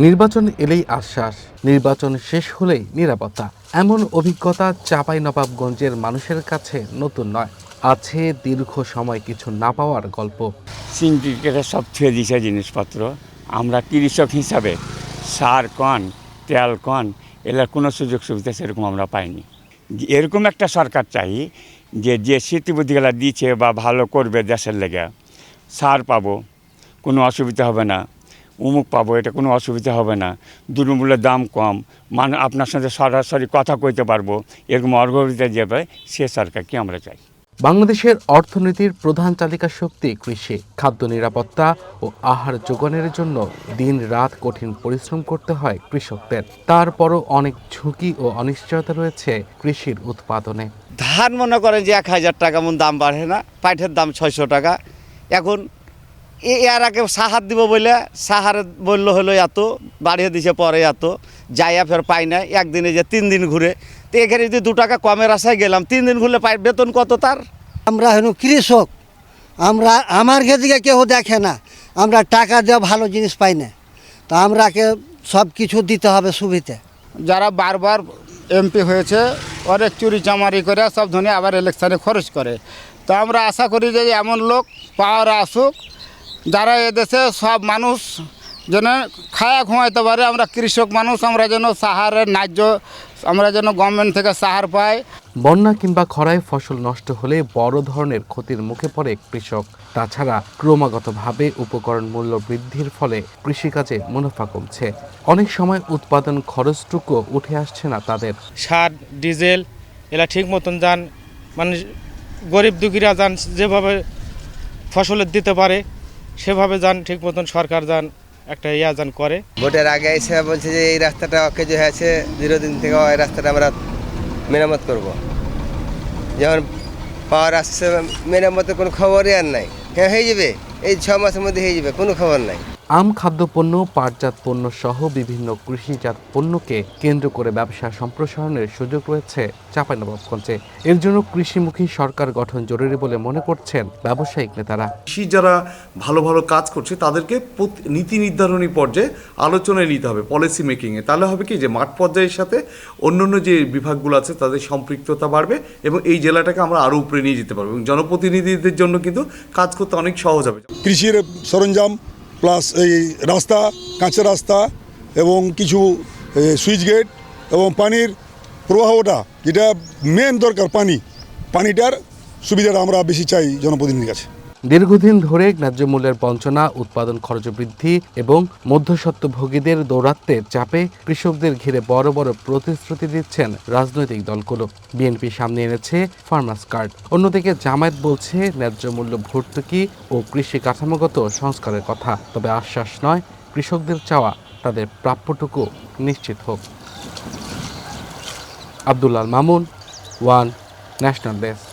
নির্বাচন এলেই আশ্বাস, নির্বাচন শেষ হলেই নিরাপত্তা। এমন অভিজ্ঞতা চাঁপাইনবাবগঞ্জের মানুষের কাছে নতুন নয়। আছে দীর্ঘ সময় কিছু না পাওয়ার গল্প। সিন্ডিকেটে সব ছুঁয়ে দিয়েছে জিনিসপত্র। আমরা কৃষক হিসাবে সার কন, তেল কন, এলার কোনো সুযোগ সুবিধা সেরকম আমরা পাইনি। এরকম একটা সরকার চাই যে স্মৃতিবুদ্ধিগুলা দিচ্ছে বা ভালো করবে দেশের লেগে। সার পাবো, কোনো অসুবিধা হবে না, উমুক পাবো, এটা কোনো অসুবিধা হবে না, দ্রব্যমূল্যের দাম কম, আপনার সাথে সরাসরি কথা কইতে পারবো, এরকম অগ্রগতি যাবে, সে সরকারকে আমরা চাই। বাংলাদেশের অর্থনীতির প্রধান চালিকা শক্তি কৃষি। খাদ্য নিরাপত্তা ও আহার যোগানের জন্য দিন রাত কঠিন পরিশ্রম করতে হয় কৃষকদের। তারপরও অনেক ঝুঁকি ও অনিশ্চয়তা রয়েছে কৃষির উৎপাদনে। ধান মনে করেন যে 1000 টাকা মন দাম বাড়ে না, পাইটের দাম 600 টাকা। এখন এর আগে সাহার দিব বলে সাহার বললো হলো এত, বাড়িয়ে দিছে পরে এত, যাইয়া ফের পাই না, একদিনে যে 3 দিন ঘুরে। তো এখানে যদি 2 টাকা কমের আশায় গেলাম, 3 দিন ঘুরলে পাই বেতন কত তার? আমরা হলো কৃষক, আমরা আমার দিকে কেউ দেখে না, আমরা টাকা দিয়ে ভালো জিনিস পাই না, তা আমরাকে সব কিছু দিতে হবে সুবিধে। যারা বারবার এমপি হয়েছে অনেক চুরি চামারি করে সব ধনী আবার ইলেকশনে খরচ করে। তো আমরা আশা করি যে এমন লোক পাওয়ার আসুক যারা এদেশে সব মানুষ যেন খায়া ঘুমাইতে পারে। আমরা কৃষক মানুষ, আমরা যেন সাহারের ন্যায্য, আমরা যেন গভর্নমেন্ট থেকে সাহার পাই। বন্যা কিংবা খরায় ফসল নষ্ট হলে বড় ধরনের ক্ষতির মুখে পড়ে কৃষক। তাছাড়া ক্রমাগতভাবে উপকরণ মূল্য বৃদ্ধির ফলে কৃষিকাজে মুনাফা কমছে। অনেক সময় উৎপাদন খরচটুকু উঠে আসছে না তাদের। সার, ডিজেল এলা ঠিক মতন যান, মানে গরিব দুঃখীরা যান যেভাবে ফসলের দিতে পারে সেভাবে যান, ঠিক মতন সরকার যান একটা যান করে। ভোটের আগে এসে বলছে যে এই রাস্তাটা অকেজো হয়েছে, দীর্ঘদিন থেকে এই রাস্তাটা আমরা মেরামত করব। যেমন পাওয়ার আসছে, মেরামতের কোনো খবরই আর নাই। হ্যাঁ হয়ে যাবে, এই 6 মাসের মধ্যে হয়ে যাবে, কোনো খবর নাই। আম, খাদ্যপণ্য, পাটজাত পণ্য সহ বিভিন্ন কৃষিজাত পণ্যকে কেন্দ্র করে ব্যবসা সম্প্রসারণের সুযোগ রয়েছে চাঁপাইনবাবগঞ্জে। এর জন্য কৃষিমুখী সরকার গঠন জরুরি বলে মনে করছেন ব্যবসায়িক নেতারা। কৃষি যারা ভালো ভালো কাজ করছে তাদেরকে নীতি নির্ধারণী পর্যায়ে আলোচনায় নিতে হবে, পলিসি মেকিংয়ে। তাহলে হবে কি যে মাঠ পর্যায়ের সাথে অন্যান্য যে বিভাগগুলো আছে তাদের সম্পৃক্ততা বাড়বে এবং এই জেলাটাকে আমরা আরও উপরে নিয়ে যেতে পারবো এবং জনপ্রতিনিধিদের জন্য কিন্তু কাজ করতে অনেক সহজ হবে। কৃষির সরঞ্জাম প্লাস এই রাস্তা, কাঁচা রাস্তা এবং কিছু সুইচ গেট এবং পানির প্রবাহটা, যেটা মেন দরকার, পানিটার সুবিধাটা আমরা বেশি চাই জনপ্রতিনিধির কাছে। দীর্ঘদিন ধরে ন্যায্য মূল্যের বঞ্চনা, উৎপাদন খরচ বৃদ্ধি এবং মধ্যস্বত্বভোগীদের দৌরাত্ম্যের চাপে কৃষকদের ঘিরে বড় বড় প্রতিশ্রুতি দিচ্ছেন রাজনৈতিক দলগুলো। বিএনপি সামনে এনেছে ফার্মার্স কার্ড, অন্যদিকে জামায়াত বলছে ন্যায্য মূল্য ভর্তুকি ও কৃষি কাঠামোগত সংস্কারের কথা। তবে আশ্বাস নয়, কৃষকদের চাওয়া তাদের প্রাপ্যটুকু নিশ্চিত হোক। Abdullah Mamun, one national desk.